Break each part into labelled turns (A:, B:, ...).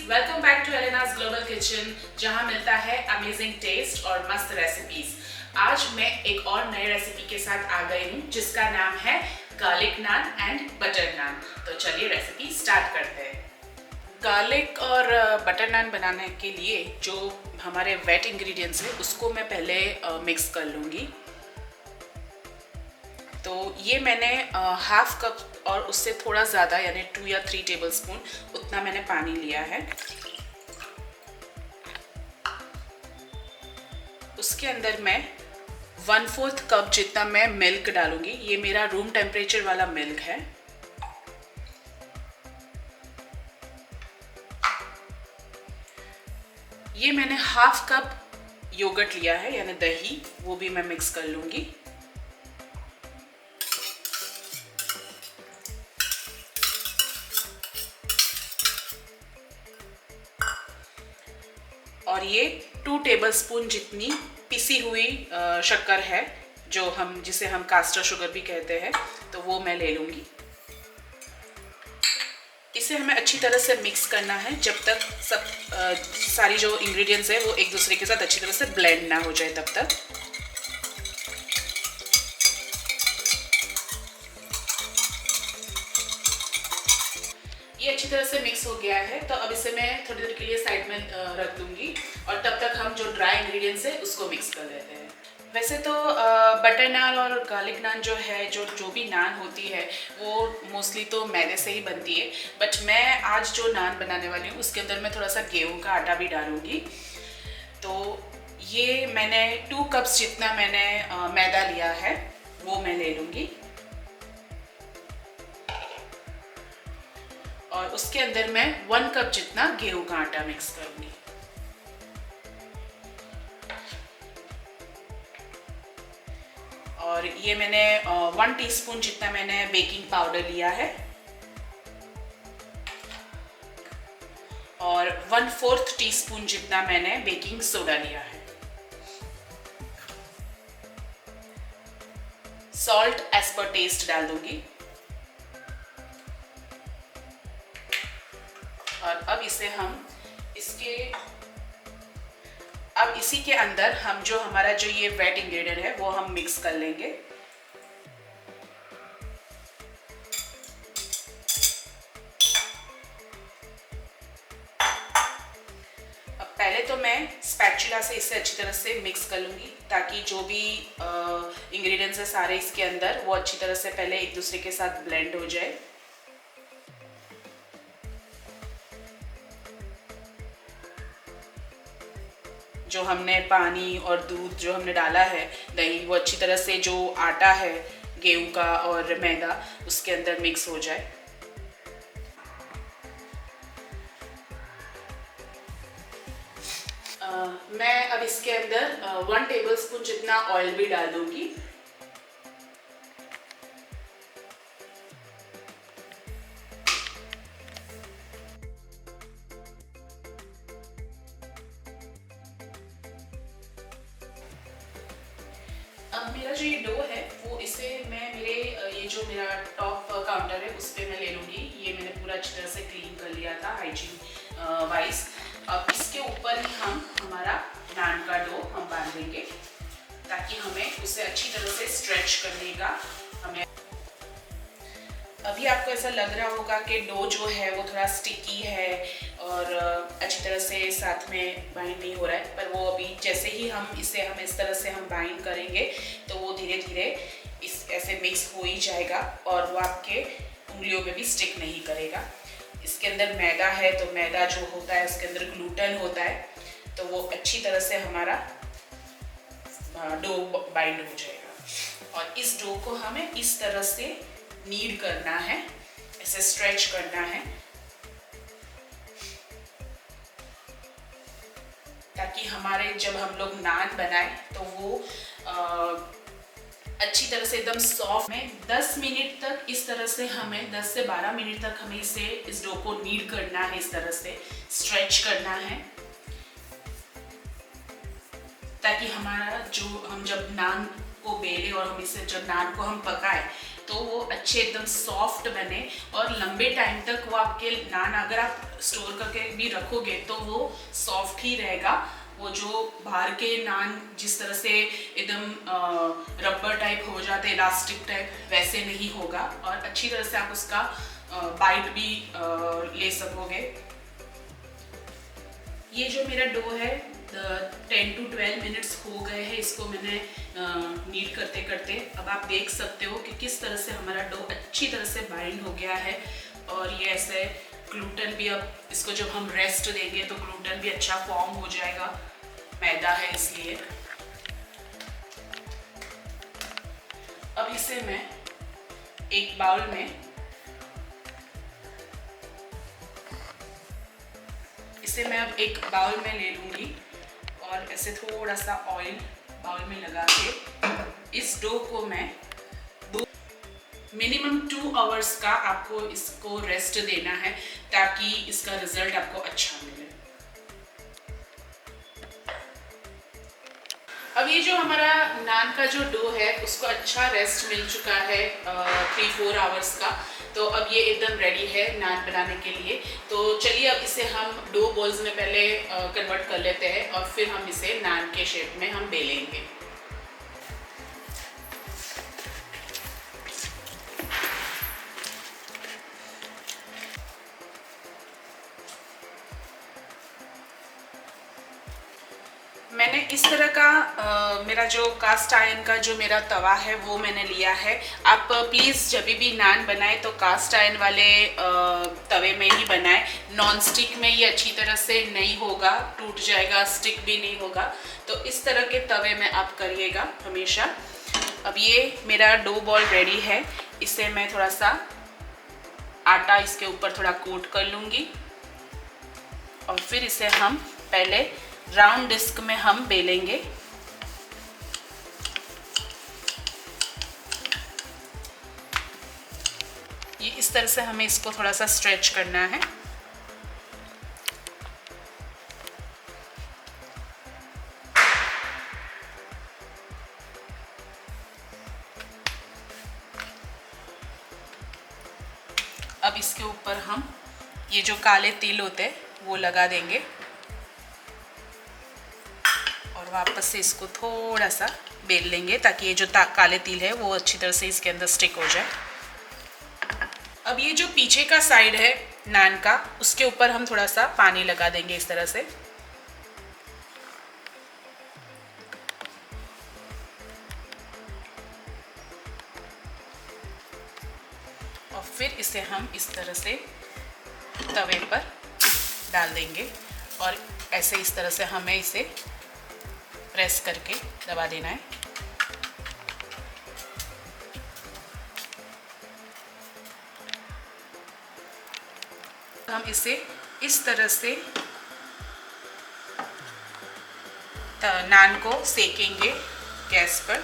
A: Welcome back to Elena's global kitchen, जहां मिलता है अमेजिंग टेस्ट और मस्त रेसिपीज। आज मैं एक और नए रेसिपी के साथ आ गई हूं जिसका नाम है गार्लिक नान एंड बटर नान। तो चलिए रेसिपी स्टार्ट करते हैं। गार्लिक और बटर नान बनाने के लिए जो हमारे वेट इंग्रेडिएंट्स है उसको मैं पहले मिक्स कर लूँगी। तो ये मैंने हाफ कप और उससे थोड़ा ज़्यादा यानी 2 या 3 टेबलस्पून उतना मैंने पानी लिया है। उसके अंदर मैं 1/4 कप जितना मैं मिल्क डालूंगी। ये मेरा रूम टेम्परेचर वाला मिल्क है। ये मैंने हाफ कप योगर्ट लिया है यानी दही, वो भी मैं मिक्स कर लूंगी। और ये 2 टेबलस्पून जितनी पिसी हुई शक्कर है, जिसे हम कास्टर शुगर भी कहते हैं, तो वो मैं ले लूँगी। इसे हमें अच्छी तरह से मिक्स करना है जब तक सारी जो इंग्रेडिएंट्स है वो एक दूसरे के साथ अच्छी तरह से ब्लेंड ना हो जाए तब तक। ये अच्छी तरह से मिक्स हो गया है, तो अब इसे मैं थोड़ी देर के लिए साइड में रख दूंगी और तब तक हम जो ड्राई इंग्रेडिएंट्स है उसको मिक्स कर लेते हैं। वैसे तो बटर नान और गार्लिक नान जो है, जो भी नान होती है वो मोस्टली तो मैदे से ही बनती है, बट मैं आज जो नान बनाने वाली हूँ उसके अंदर मैं थोड़ा सा गेहूँ का आटा भी डालूँगी। तो ये मैंने 2 कप्स जितना मैंने मैदा लिया है वो मैं ले लूँगी और उसके अंदर मैं 1 कप जितना गेहूं का आटा मिक्स करूंगी। और ये मैंने 1 टीस्पून जितना मैंने बेकिंग पाउडर लिया है और 1/4 टीस्पून जितना मैंने बेकिंग सोडा लिया है। सॉल्ट एज पर टेस्ट डाल दूंगी। और अब इसी के अंदर हम जो हमारा जो ये वेट इंग्रेडिएंट है वो हम मिक्स कर लेंगे। अब पहले तो मैं स्पैचुला से इसे अच्छी तरह से मिक्स कर लूंगी ताकि जो भी इंग्रेडिएंट्स है सारे इसके अंदर वो अच्छी तरह से पहले एक दूसरे के साथ ब्लेंड हो जाए। जो हमने पानी और दूध जो हमने डाला है, दही, वो अच्छी तरह से जो आटा है गेहूं का और मैदा उसके अंदर मिक्स हो जाए। मैं अब इसके अंदर 1 टेबलस्पून जितना ऑयल भी डाल दूंगी। अब मेरा जो ये डो है वो इसे मैं ये जो मेरा टॉप काउंटर है उस पर मैं ले लूँगी। ये मैंने पूरा अच्छी तरह से क्लीन कर लिया था हाइजीन वाइज। अब इसके ऊपर ही हम हमारा नान का डो हम बांध देंगे ताकि हमें उसे अच्छी तरह से स्ट्रेच करने का हमें। अभी आपको ऐसा लग रहा होगा कि डो जो है वो थोड़ा स्टिकी है और अच्छी तरह से साथ में बाइंड नहीं हो रहा है, पर वो अभी जैसे ही हम इस तरह से हम बाइंड करेंगे तो वो धीरे धीरे ऐसे मिक्स हो ही जाएगा और वो आपके उंगलियों में भी स्टिक नहीं करेगा। इसके अंदर मैदा है तो मैदा जो होता है उसके अंदर ग्लूटेन होता है, तो वो अच्छी तरह से हमारा डो बाइंड हो जाएगा। और इस डो को हमें इस तरह से नीड करना है, ऐसे स्ट्रेच करना है ताकि हमारे जब हम लोग नान बनाए तो वो अच्छी तरह से एकदम सॉफ्ट में 10 मिनट तक इस तरह से हमें 10 से 12 मिनट तक हमें इस डो को नीड करना है, इस तरह से स्ट्रेच करना है ताकि हमारा जो हम जब नान को बेले और हम इसे जब नान को हम पकाए तो वो अच्छे एकदम सॉफ्ट बने और लंबे टाइम तक वो आपके नान अगर आप स्टोर करके भी रखोगे तो वो सॉफ्ट ही रहेगा। वो जो बाहर के नान जिस तरह से एकदम रबर टाइप हो जाते, इलास्टिक टाइप, वैसे नहीं होगा और अच्छी तरह से आप उसका बाइट भी ले सकोगे। ये जो मेरा डो है 10 to 12 मिनट्स हो गए हैं इसको मैंने नीड करते करते। अब आप देख सकते हो कि किस तरह से हमारा डो अच्छी तरह से बाइंड हो गया है और ये ऐसे ग्लूटेन भी, अब इसको जब हम रेस्ट देंगे तो ग्लूटेन भी अच्छा फॉर्म हो जाएगा, मैदा है इसलिए। अब इसे मैं एक बाउल में अब एक बाउल में ले लूँगी और ऐसे थोड़ा सा ऑयल बाउल में लगा के इस डो को मैं मिनिमम 2 आवर्स का आपको इसको रेस्ट देना है ताकि इसका रिजल्ट आपको अच्छा मिले। अब ये जो हमारा नान का जो डो है उसको अच्छा रेस्ट मिल चुका है 3-4 आवर्स का, तो अब ये एकदम रेडी है नान बनाने के लिए। तो चलिए अब इसे हम डो बॉल्स में पहले कन्वर्ट कर लेते हैं और फिर हम इसे नान के शेप में हम बेलेंगे। मैंने इस तरह का मेरा जो कास्ट आयरन का जो मेरा तवा है वो मैंने लिया है। आप प्लीज़ जब भी नान बनाए तो कास्ट आयरन वाले तवे में ही बनाए। नॉन स्टिक में ये अच्छी तरह से नहीं होगा, टूट जाएगा, स्टिक भी नहीं होगा। तो इस तरह के तवे में आप करिएगा हमेशा। अब ये मेरा डो बॉल रेडी है, इसे मैं थोड़ा सा आटा इसके ऊपर थोड़ा कोट कर लूँगी और फिर इसे हम पहले राउंड डिस्क में हम बेलेंगे। ये इस तरह से हमें इसको थोड़ा सा स्ट्रेच करना है। अब इसके ऊपर हम ये जो काले तिल होते हैं वो लगा देंगे और वापस से इसको थोड़ा सा बेल लेंगे ताकि ये जो काले तिल है वो अच्छी तरह से इसके अंदर स्टिक हो जाए। अब ये जो पीछे का साइड है नान का, उसके ऊपर हम थोड़ा सा पानी लगा देंगे इस तरह से। और फिर इसे हम इस तरह से तवे पर डाल देंगे और ऐसे इस तरह से हमें इसे प्रेस करके दबा देना है। हम इसे इस तरह से नान को सेकेंगे गैस पर।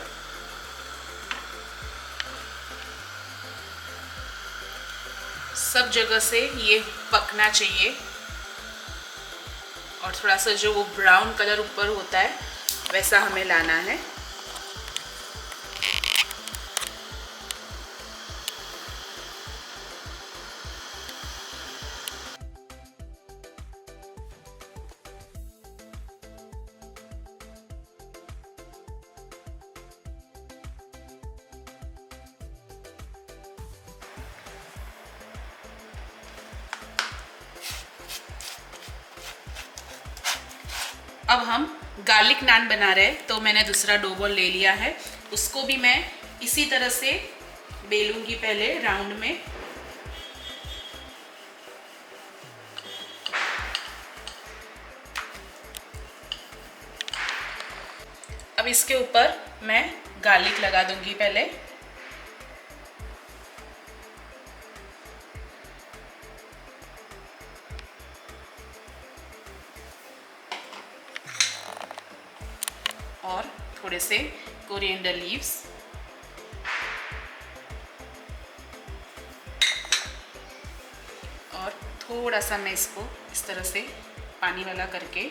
A: सब जगह से ये पकना चाहिए और थोड़ा सा जो वो ब्राउन कलर ऊपर होता है वैसा हमें लाना है। अब हम गार्लिक नान बना रहे हैं तो मैंने दूसरा डो बॉल ले लिया है, उसको भी मैं इसी तरह से बेलूंगी पहले राउंड में। अब इसके ऊपर मैं गार्लिक लगा दूंगी पहले। और थोड़े से कोरिएंडर लीव्स, और थोड़ा सा मैं इसको इस तरह से पानी वाला करके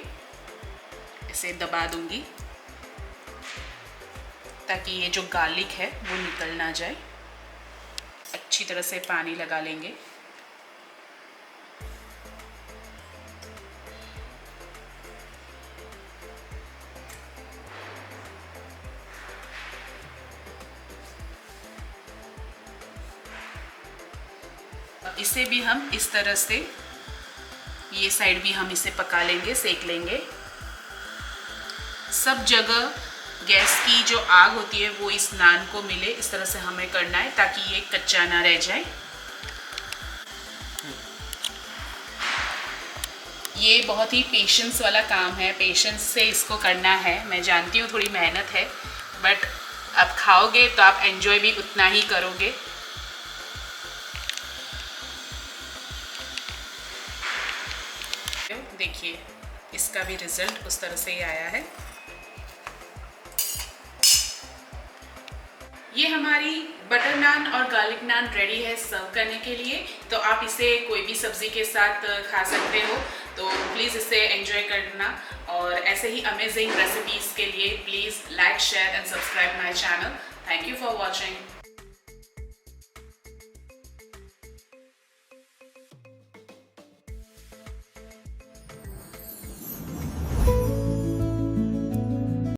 A: इसे दबा दूंगी ताकि ये जो गार्लिक है वो निकल ना जाए। अच्छी तरह से पानी लगा लेंगे। इसे भी हम इस तरह से, ये साइड भी हम इसे पका लेंगे, सेक लेंगे। सब जगह गैस की जो आग होती है वो इस नान को मिले, इस तरह से हमें करना है ताकि ये कच्चा ना रह जाए। ये बहुत ही पेशेंस वाला काम है, पेशेंस से इसको करना है। मैं जानती हूँ थोड़ी मेहनत है, बट आप खाओगे तो आप एंजॉय भी उतना ही करोगे। देखिए इसका भी रिजल्ट उस तरह से ही आया है। ये हमारी बटर नान और गार्लिक नान रेडी है सर्व करने के लिए। तो आप इसे कोई भी सब्ज़ी के साथ खा सकते हो, तो प्लीज़ इसे एंजॉय करना। और ऐसे ही अमेजिंग रेसिपीज़ के लिए please like, share and subscribe my channel. Thank you for watching.